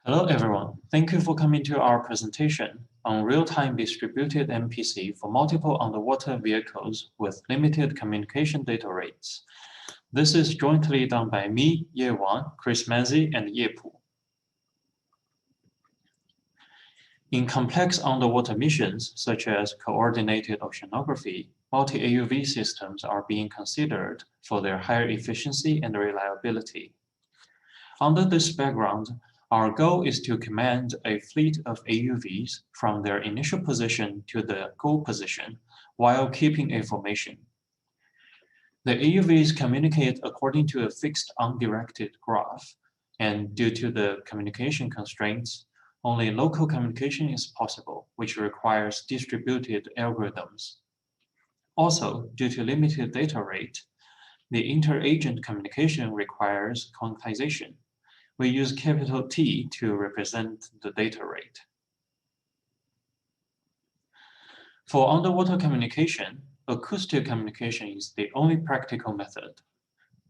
Hello, everyone. Thank you for coming to our presentation on real-time distributed MPC for multiple underwater vehicles with limited communication data rates. This is jointly done by me, Ye Wang, Chris Manzi, and Ye Pu. In complex underwater missions, such as coordinated oceanography, multi-AUV systems are being considered for their higher efficiency and reliability. Under this background, our goal is to command a fleet of AUVs from their initial position to the goal position while keeping a formation. The AUVs communicate according to a fixed undirected graph, and due to the communication constraints, only local communication is possible, which requires distributed algorithms. Also, due to limited data rate, the inter-agent communication requires quantization. We use capital T to represent the data rate. For underwater communication, acoustic communication is the only practical method.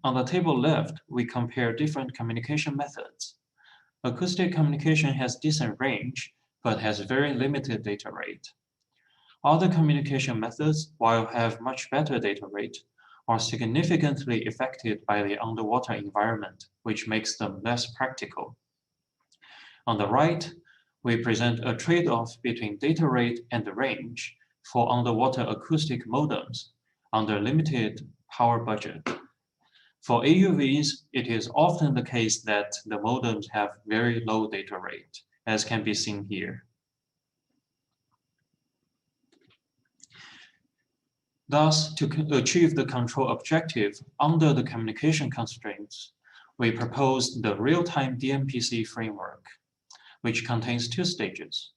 On the table left, we compare different communication methods. Acoustic communication has decent range, but has very limited data rate. Other communication methods, while have much better data rate, are significantly affected by the underwater environment, which makes them less practical. On the right, we present a trade-off between data rate and range for underwater acoustic modems under limited power budget. For AUVs, it is often the case that the modems have very low data rate, as can be seen here. Thus, to achieve the control objective under the communication constraints, we proposed the real-time DMPC framework, which contains two stages.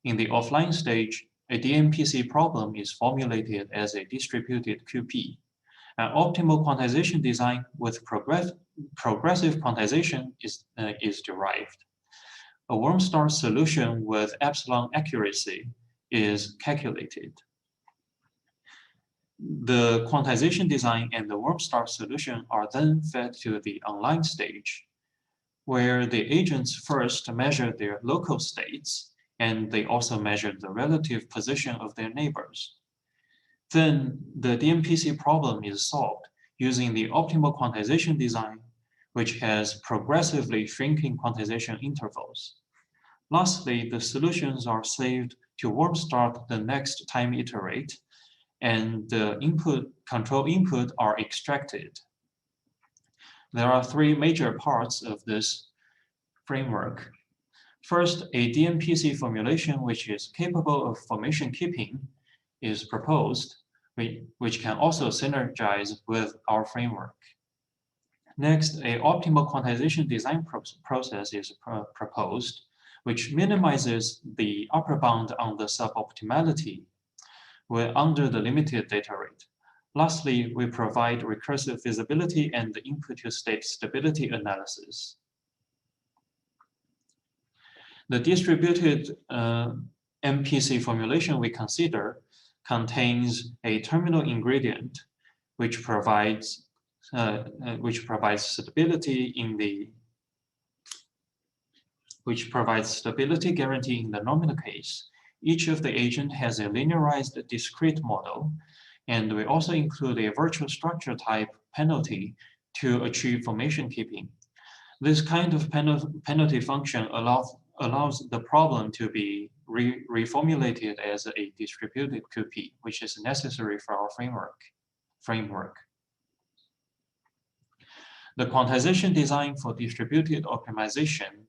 In the offline stage, a DMPC problem is formulated as a distributed QP. An optimal quantization design with progressive quantization is derived. A warm start solution with epsilon accuracy is calculated. The quantization design and the warm start solution are then fed to the online stage, where the agents first measure their local states, and they also measure the relative position of their neighbors. Then the DMPC problem is solved using the optimal quantization design, which has progressively shrinking quantization intervals. Lastly, the solutions are saved to warm start the next time iterate, and the control input are extracted. There are three major parts of this framework. First, a DMPC formulation which is capable of formation keeping is proposed, which can also synergize with our framework. Next, an optimal quantization design process is proposed, which minimizes the upper bound on the suboptimality under the limited data rate. Lastly, we provide recursive feasibility and the input-to-state stability analysis. The distributed MPC formulation we consider contains a terminal ingredient which provides stability guarantee in the nominal case. Each of the agent has a linearized discrete model, and we also include a virtual structure type penalty to achieve formation keeping. This kind of penalty function allows the problem to be reformulated as a distributed QP, which is necessary for our framework. The quantization design for distributed optimization.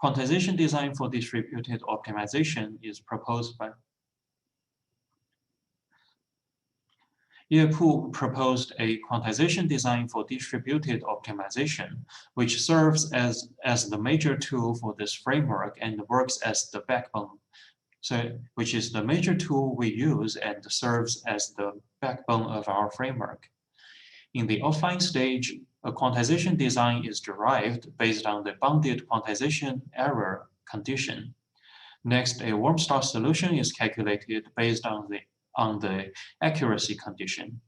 Quantization design for distributed optimization is proposed by Ye Pu proposed a quantization design for distributed optimization, which serves as the major tool for this framework and works as the backbone. Which is the major tool we use and serves as the backbone of our framework. In the offline stage, a quantization design is derived based on the bounded quantization error condition. Next, a warm start solution is calculated based on the accuracy condition.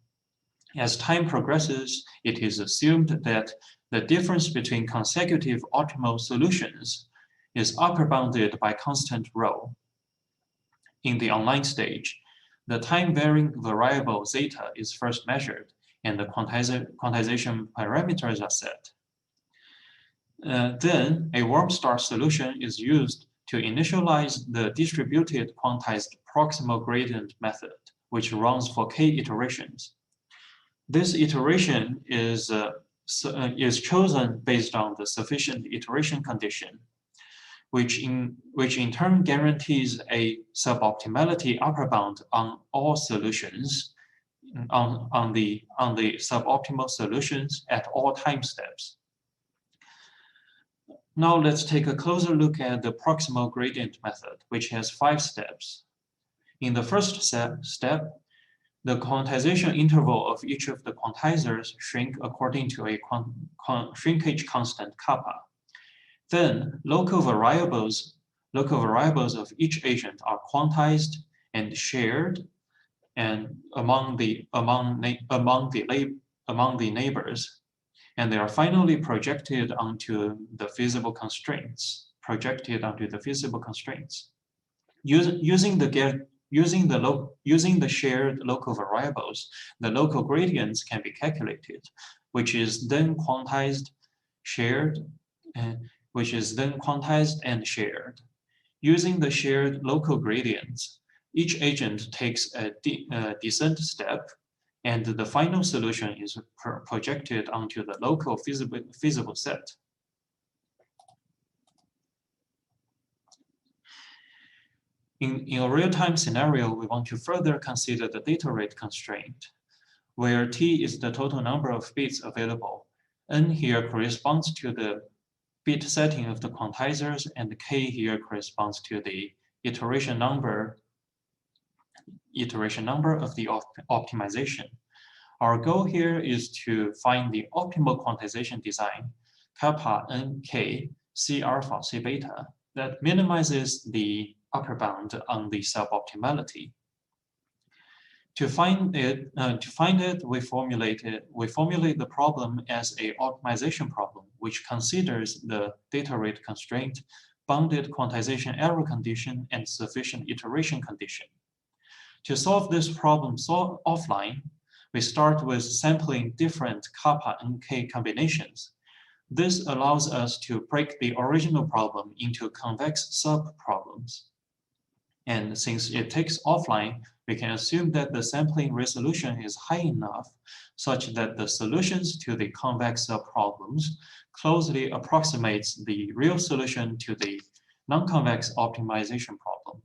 As time progresses, it is assumed that the difference between consecutive optimal solutions is upper bounded by constant rho. In the online stage, the time-varying variable zeta is first measured, and the quantization parameters are set. Then, a warm start solution is used to initialize the distributed quantized proximal gradient method, which runs for k iterations. This iteration is chosen based on the sufficient iteration condition, which in turn guarantees a suboptimality upper bound on all solutions, on the suboptimal solutions at all time steps. Now let's take a closer look at the proximal gradient method, which has 5 steps. In the first step, the quantization interval of each of the quantizers shrink according to a shrinkage constant kappa. Then local variables of each agent are quantized and shared and among the neighbors, and they are finally projected onto the feasible constraints. Using the shared local variables, the local gradients can be calculated, which is then quantized and shared. Using the shared local gradients, each agent takes a descent step, and the final solution is projected onto the local feasible set. In a real-time scenario, we want to further consider the data rate constraint, where T is the total number of bits available. N here corresponds to the bit setting of the quantizers, and K here corresponds to the iteration number of the optimization. Our goal here is to find the optimal quantization design, kappa nk C alpha C beta, that minimizes the upper bound on the suboptimality. To find it, we formulate the problem as a optimization problem, which considers the data rate constraint, bounded quantization error condition, and sufficient iteration condition. To solve this problem offline, we start with sampling different kappa nk combinations. This allows us to break the original problem into convex sub-problems. And since it takes offline, we can assume that the sampling resolution is high enough such that the solutions to the convex subproblems closely approximates the real solution to the non-convex optimization problem.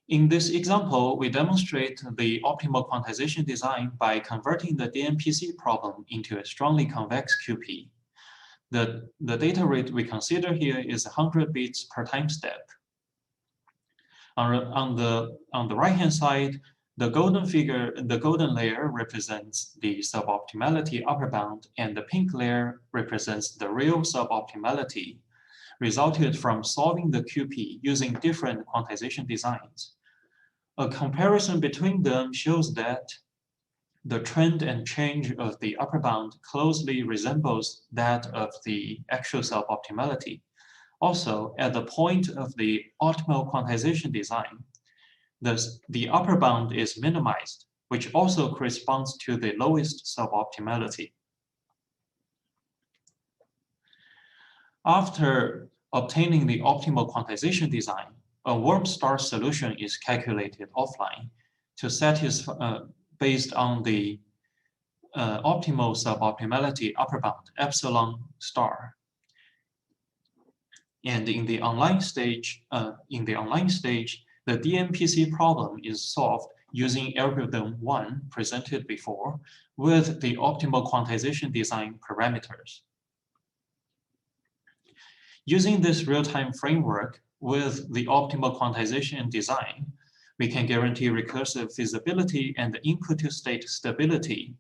In this example, we demonstrate the optimal quantization design by converting the DMPC problem into a strongly convex QP. The data rate we consider here is 100 bits per time step. On the right-hand side, the golden layer represents the suboptimality upper bound, and the pink layer represents the real suboptimality resulted from solving the QP using different quantization designs. A comparison between them shows that the trend and change of the upper bound closely resembles that of the actual suboptimality. Also, at the point of the optimal quantization design, the upper bound is minimized, which also corresponds to the lowest suboptimality. After obtaining the optimal quantization design, a warm start solution is calculated offline to satisfy based on the optimal suboptimality upper bound epsilon star. And in the online stage, the DMPC problem is solved using algorithm 1 presented before with the optimal quantization design parameters. Using this real-time framework with the optimal quantization design, we can guarantee recursive feasibility and input-to-state stability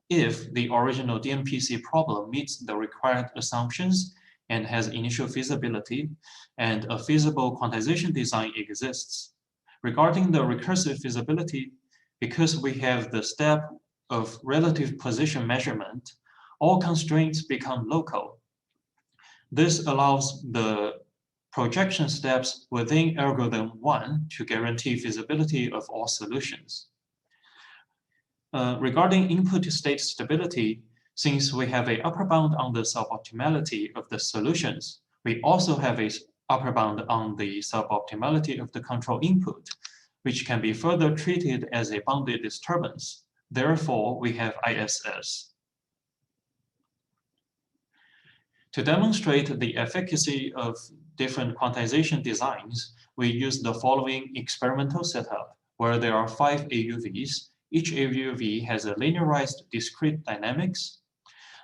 if the original DMPC problem meets the required assumptions and has initial feasibility, and a feasible quantization design exists. Regarding the recursive feasibility, because we have the step of relative position measurement, all constraints become local. This allows the projection steps within algorithm 1 to guarantee feasibility of all solutions. Regarding input state stability, since we have an upper bound on the suboptimality of the solutions, we also have an upper bound on the suboptimality of the control input, which can be further treated as a bounded disturbance. Therefore, we have ISS. To demonstrate the efficacy of different quantization designs, we use the following experimental setup, where there are 5 AUVs. Each AUV has a linearized discrete dynamics.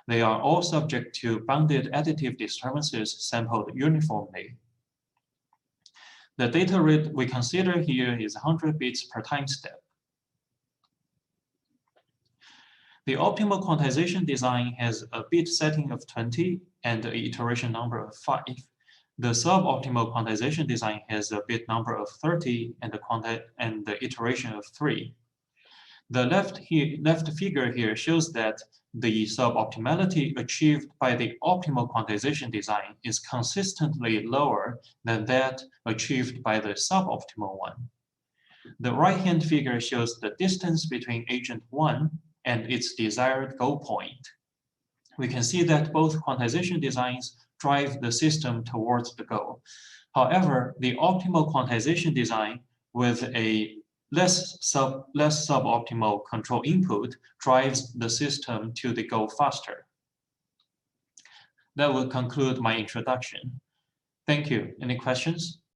They are all subject to bounded additive disturbances sampled uniformly. The data rate we consider here is 100 bits per time step. The optimal quantization design has a bit setting of 20 and an iteration number of 5. The suboptimal quantization design has a bit number of 30 and the iteration of 3. The left figure here shows that the suboptimality achieved by the optimal quantization design is consistently lower than that achieved by the suboptimal one. The right-hand figure shows the distance between agent 1 and its desired goal point. We can see that both quantization designs drive the system towards the goal. However, the optimal quantization design with a less suboptimal control input drives the system to the goal faster. That will conclude my introduction. Thank you. Any questions?